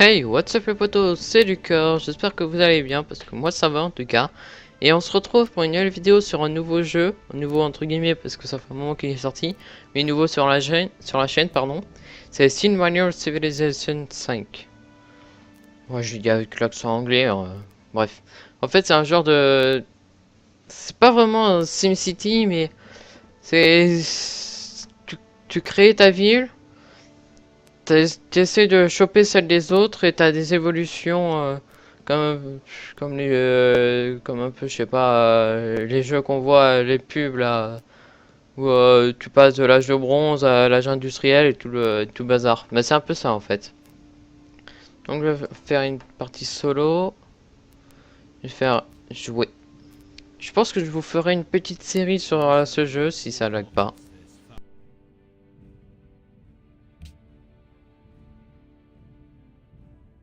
Hey, what's up les potos, c'est Lucas, j'espère que vous allez bien parce que moi ça va en tout cas. Et on se retrouve pour une nouvelle vidéo sur un nouveau jeu, un nouveau entre guillemets parce que ça fait un moment qu'il est sorti, mais nouveau sur la chaîne pardon. C'est SteamWarrior Civilization 5. Moi je dis avec l'accent anglais, bref. En fait c'est un genre de... C'est pas vraiment un SimCity mais c'est... Tu crées ta ville. T'essaies de choper celle des autres et t'as des évolutions comme comme un peu je sais pas les jeux qu'on voit les pubs là où tu passes de l'âge de bronze à l'âge industriel et tout le bazar. Mais c'est un peu ça en fait. Donc je vais faire une partie solo. Je vais faire jouer. Je pense que je vous ferai une petite série sur ce jeu si ça lag pas.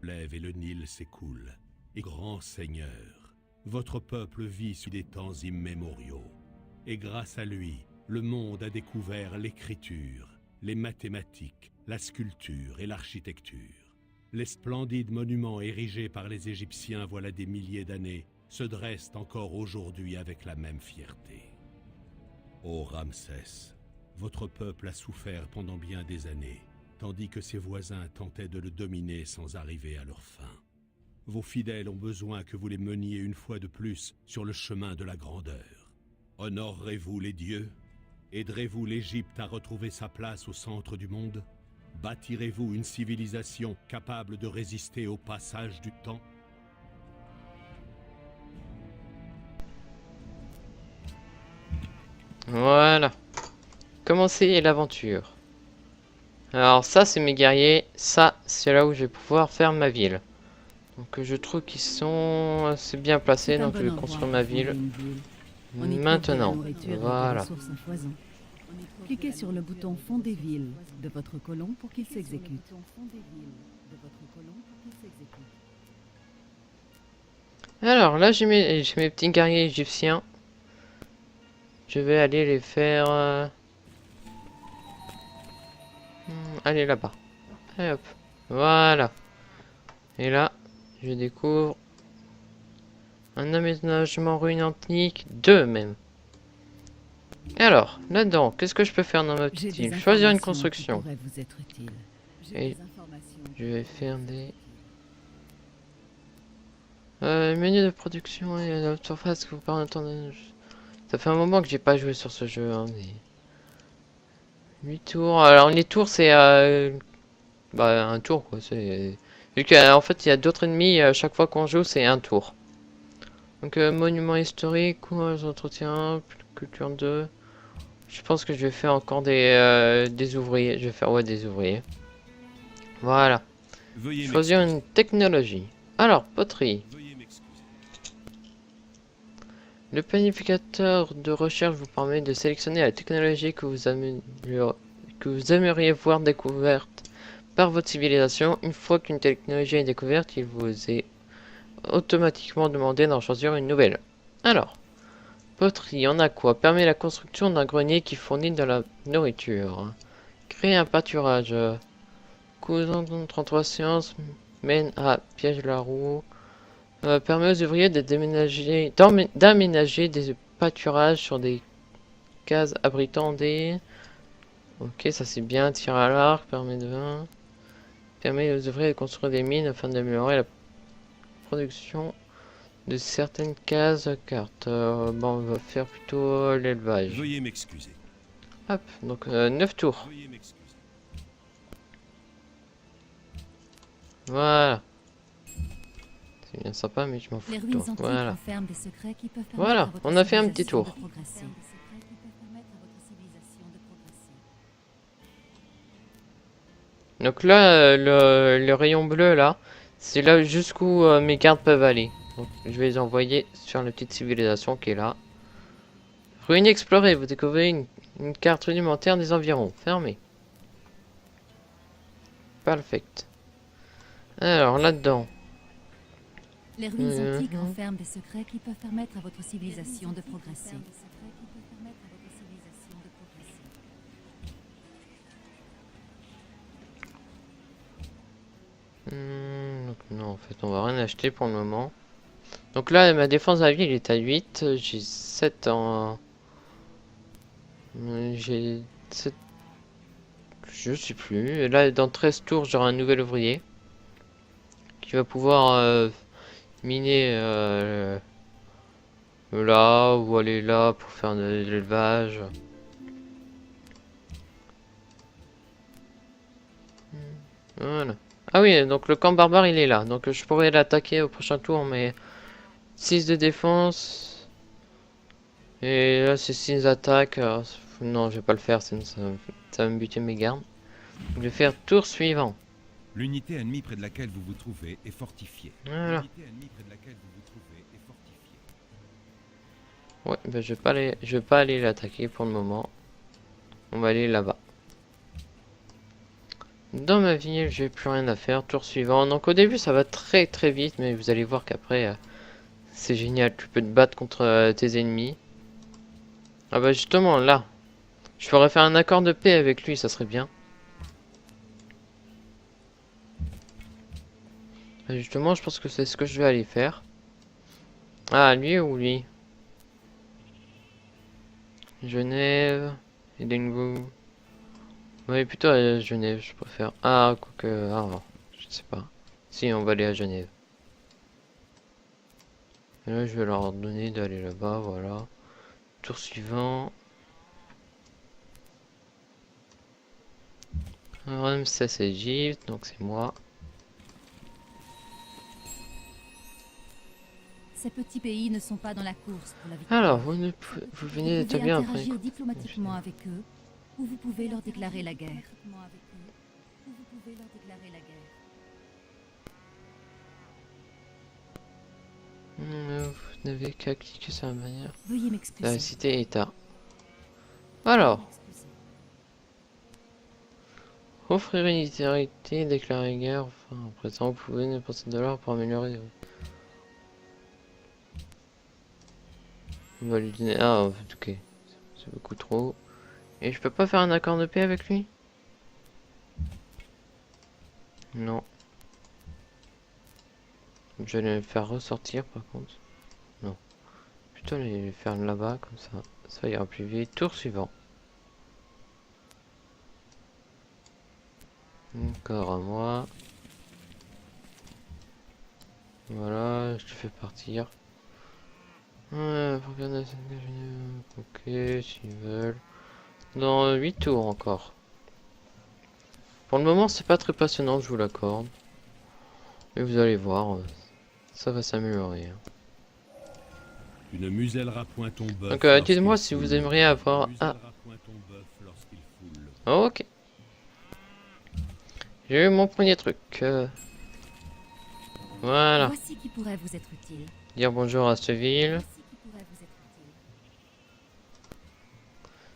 Lève et le Nil s'écoule. Et grand Seigneur, votre peuple vit sur des temps immémoriaux. Et grâce à lui, le monde a découvert l'écriture, les mathématiques, la sculpture et l'architecture. Les splendides monuments érigés par les Égyptiens voilà des milliers d'années se dressent encore aujourd'hui avec la même fierté. Ô Ramsès, votre peuple a souffert pendant bien des années, tandis que ses voisins tentaient de le dominer sans arriver à leur fin. Vos fidèles ont besoin que vous les meniez une fois de plus sur le chemin de la grandeur. Honorerez-vous les dieux? Aiderez-vous l'Égypte à retrouver sa place au centre du monde? Bâtirez-vous une civilisation capable de résister au passage du temps? Voilà. Commencer l'aventure. Alors ça c'est mes guerriers, ça c'est là où je vais pouvoir faire ma ville. Donc je trouve qu'ils sont assez bien placés, donc je vais construire ma ville maintenant. Voilà. Cliquez sur le bouton Fond des villes de votre colon pour qu'il s'exécute. Alors là j'ai mes petits guerriers égyptiens. Je vais aller les faire... aller là-bas. Allez hop. Voilà. Et là, je découvre un aménagement ruine antique, deux même. Et alors, là-dedans, qu'est-ce que je peux faire dans ma petite île? Choisir une construction. Et je vais faire des... menu de production et la surface que vous parlez de temps. Ça fait un moment que j'ai pas joué sur ce jeu, hein, mais... 8 tours. Alors les tours c'est bah, un tour quoi. C'est vu qu'en fait il y a d'autres ennemis chaque fois qu'on joue c'est un tour. Donc monument historique, entretien, culture 2. Je pense que je vais faire encore des ouvriers. Je vais faire ouais des ouvriers. Voilà. Choisir une technologie. Alors poterie. Le planificateur de recherche vous permet de sélectionner la technologie que vous aimeriez voir découverte par votre civilisation. Une fois qu'une technologie est découverte, il vous est automatiquement demandé d'en choisir une nouvelle. Alors, poterie, on a quoi? Permet la construction d'un grenier qui fournit de la nourriture. Créer un pâturage. Cousin 33 séances mène à piège la roue. Permet aux ouvriers de d'aménager des pâturages sur des cases abritant des... Ok, ça c'est bien. Tir à l'arc, permet de... Permet aux ouvriers de construire des mines afin d'améliorer la production de certaines cases cartes. Bon, on va faire plutôt l'élevage. Veuillez m'excuser. Hop, donc 9 tours. Voilà. C'est bien sympa, mais je m'en fous. Voilà. Voilà, on a fait un petit tour. Donc là, le rayon bleu, là, c'est là jusqu'où mes gardes peuvent aller. Donc je vais les envoyer sur la petite civilisation qui est là. Ruine explorée, vous découvrez une carte rudimentaire des environs. Fermée. Perfect. Alors là-dedans. Les ruines antiques renferment des secrets qui peuvent permettre à votre civilisation de progresser. non, en fait, on va rien acheter pour le moment. Donc là, ma défense à vie, elle est à 8. J'ai 7 en... J'ai 7... Je sais plus. Et là, dans 13 tours, j'aurai un nouvel ouvrier. Qui va pouvoir miner là, ou aller là pour faire de l'élevage. Voilà. Ah oui, donc le camp barbare, il est là. Donc je pourrais l'attaquer au prochain tour, mais... 6 de défense. Et là, c'est 6 attaques. Non, je vais pas le faire, sinon ça va me buter mes gardes. Je vais faire tour suivant. L'unité ennemie près de laquelle vous vous trouvez est fortifiée. Voilà. L'unité ennemie près de laquelle vous vous trouvez est fortifiée. Ouais, ben je vais pas aller l'attaquer pour le moment. On va aller là-bas. Dans ma ville, j'ai plus rien à faire. Tour suivant. Donc au début, ça va très très vite, mais vous allez voir qu'après, c'est génial. Tu peux te battre contre tes ennemis. Ah bah justement, là. Je pourrais faire un accord de paix avec lui, ça serait bien. Et justement, je pense que c'est ce que je vais aller faire. Ah, lui ou lui? Genève, Edinburgh. Oui, plutôt à Genève, je préfère. Ah, quoique. Ah, je sais pas. Si, on va aller à Genève. Et là, je vais leur donner d'aller là-bas, voilà. Tour suivant. Ramsès Égypte, donc c'est moi. Ces petits pays ne sont pas dans la course pour la victoire. Alors, vous venez Vous pouvez d'établir un premier. interagir diplomatiquement avec eux, ou vous pouvez leur déclarer la guerre. Vous n'avez qu'à cliquer sur la manière. Veuillez La m'excuser. cité État. Alors, offrir une unité, déclarer guerre. Enfin, à présent, vous pouvez dépenser $ pour améliorer. On va lui donner. Ah, ok. C'est beaucoup trop. Et je peux pas faire un accord de paix avec lui? Non. Je vais le faire ressortir par contre. Non. Plutôt aller le faire là-bas, comme ça. Ça ira plus vite. Tour suivant. Encore à moi. Voilà, je te fais partir. Ok, s'ils veulent. Dans 8 tours encore. Pour le moment, c'est pas très passionnant, je vous l'accorde. Mais vous allez voir, ça va s'améliorer. Tu ne muselleras point ton bœuf. Donc, lorsqu'il dites-moi si vous foule. aimeriez avoir... Tu ne Ah, muselleras point ton bœuf lorsqu'il foule. ok. J'ai eu mon premier truc. Voilà. Voici qui pourrait vous être utile. Dire bonjour à cette ville. Voici qui pourrait vous être utile.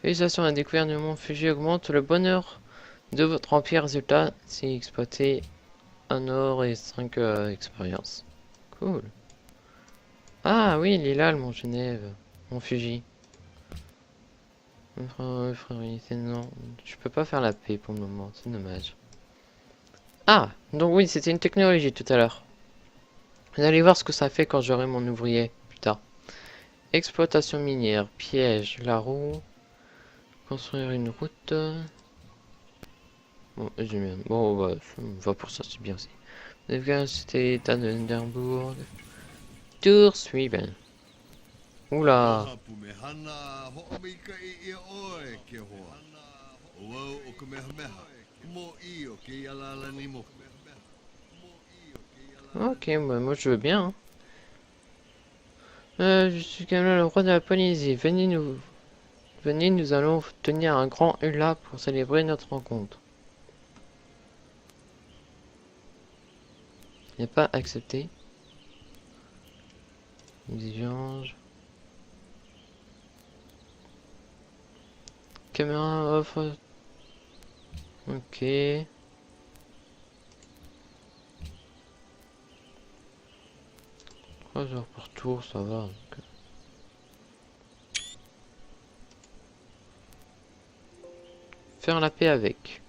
Félicitations à la découverte du monde Fuji augmente le bonheur de votre empire. Résultat, si exploité un or et 5 expériences. Cool. Ah oui, il est là, le Mont Genève. Mont Fuji. Frère unité, non. Je peux pas faire la paix pour le moment, c'est dommage. Ah, donc oui, c'était une technologie tout à l'heure. Vous allez voir ce que ça fait quand j'aurai mon ouvrier plus tard. Exploitation minière, piège, la roue. Construire une route. Bon, bon bah, on va pour ça, c'est bien aussi. C'était état de Hindenburg. Tour suivant. Oula. Ok, bah, moi je veux bien. Hein. Je suis quand même le roi de la Polynésie. Venez, nous allons tenir un grand hula pour célébrer notre rencontre. Il n'est pas accepté. Exigence. Caméra offre. Ok. 3 heures par tour, ça va. Donc. Faire la paix avec.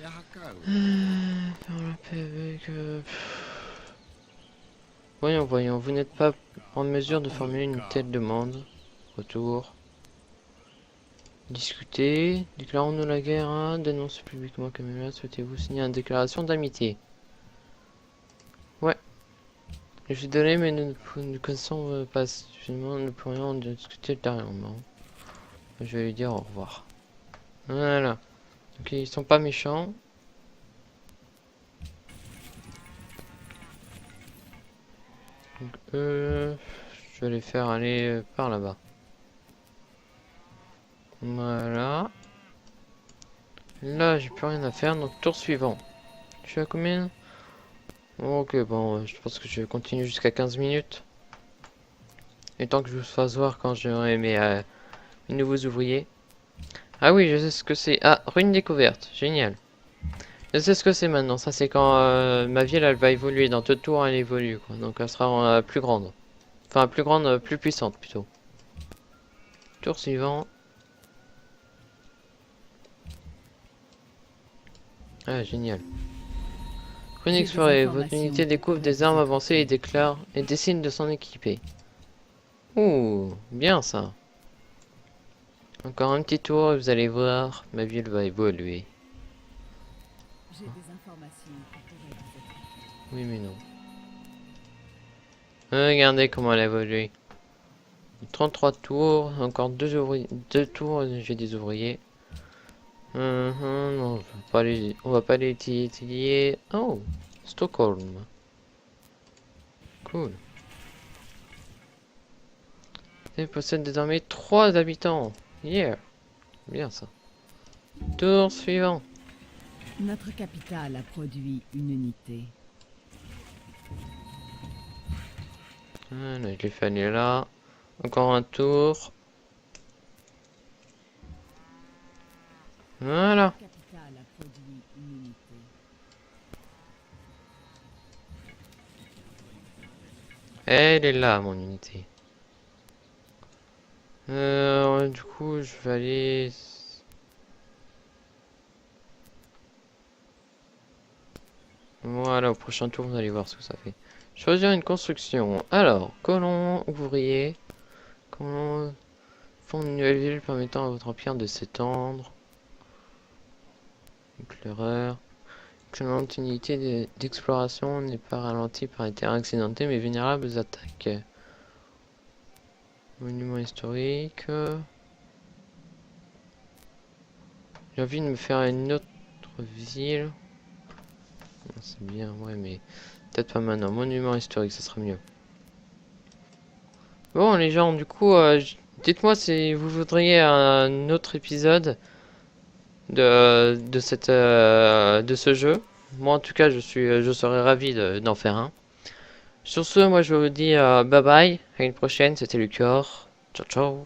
Faire la paix avec... Voyons, vous n'êtes pas en mesure de formuler une telle demande. Retour. Discuter. Déclarons-nous la guerre, hein. Dénoncez publiquement Camilla. Souhaitez-vous signer une déclaration d'amitié? Ouais. Je suis désolé, mais nous ne connaissons pas suffisamment. Nous pourrions en discuter ultérieurement. Je vais lui dire au revoir. Voilà. Donc ils sont pas méchants. Donc je vais les faire aller par là-bas. Voilà. Là, j'ai plus rien à faire, donc tour suivant. Je suis à combien? Ok, bon, je pense que je vais continuer jusqu'à 15 minutes. Et tant que je vous fasse voir quand j'aurai mes nouveaux ouvriers. Ah oui, je sais ce que c'est. Ah, ruine découverte, génial. Je sais ce que c'est maintenant, ça c'est quand ma ville elle va évoluer, dans 2 tours elle évolue quoi, donc elle sera plus grande. Enfin plus grande, plus puissante plutôt. Tour suivant. Ah génial. Ruine explorée, votre unité découvre des armes avancées et déclare et décide de s'en équiper. Ouh, bien ça. Encore un petit tour et vous allez voir, ma ville va évoluer. J'ai des informations qui pourraient vous aider. Oui mais non. Regardez comment elle a évolué. 33 tours, encore 2 tours, j'ai des ouvriers. Non, on va pas les étudier. Oh, Stockholm. Cool. Elle possède désormais 3 habitants. Yeah. Bien ça. Tour suivant. Notre capitale a produit une unité. Voilà, je l'ai fait aller là. Encore un tour. Voilà. Notre capitale a produit une unité. Elle est là, mon unité. Du coup, je vais aller... Voilà, au prochain tour, vous allez voir ce que ça fait. Choisir une construction. Alors, colon, ouvrier. Colon, fondre une nouvelle ville permettant à votre empire de s'étendre. Éclaireur. Excellente unité d'exploration n'est pas ralentie par les terrains accidentés mais vulnérable aux attaques. Monument historique. J'ai envie de me faire une autre ville. C'est bien, ouais, mais peut-être pas maintenant. Monument historique, ça sera mieux. Bon, les gens, du coup, dites-moi si vous voudriez un autre épisode de ce jeu. Moi, en tout cas, je serais ravi d'en faire un. Sur ce, moi, je vous dis bye bye. À une prochaine. C'était Lucior. Ciao, ciao.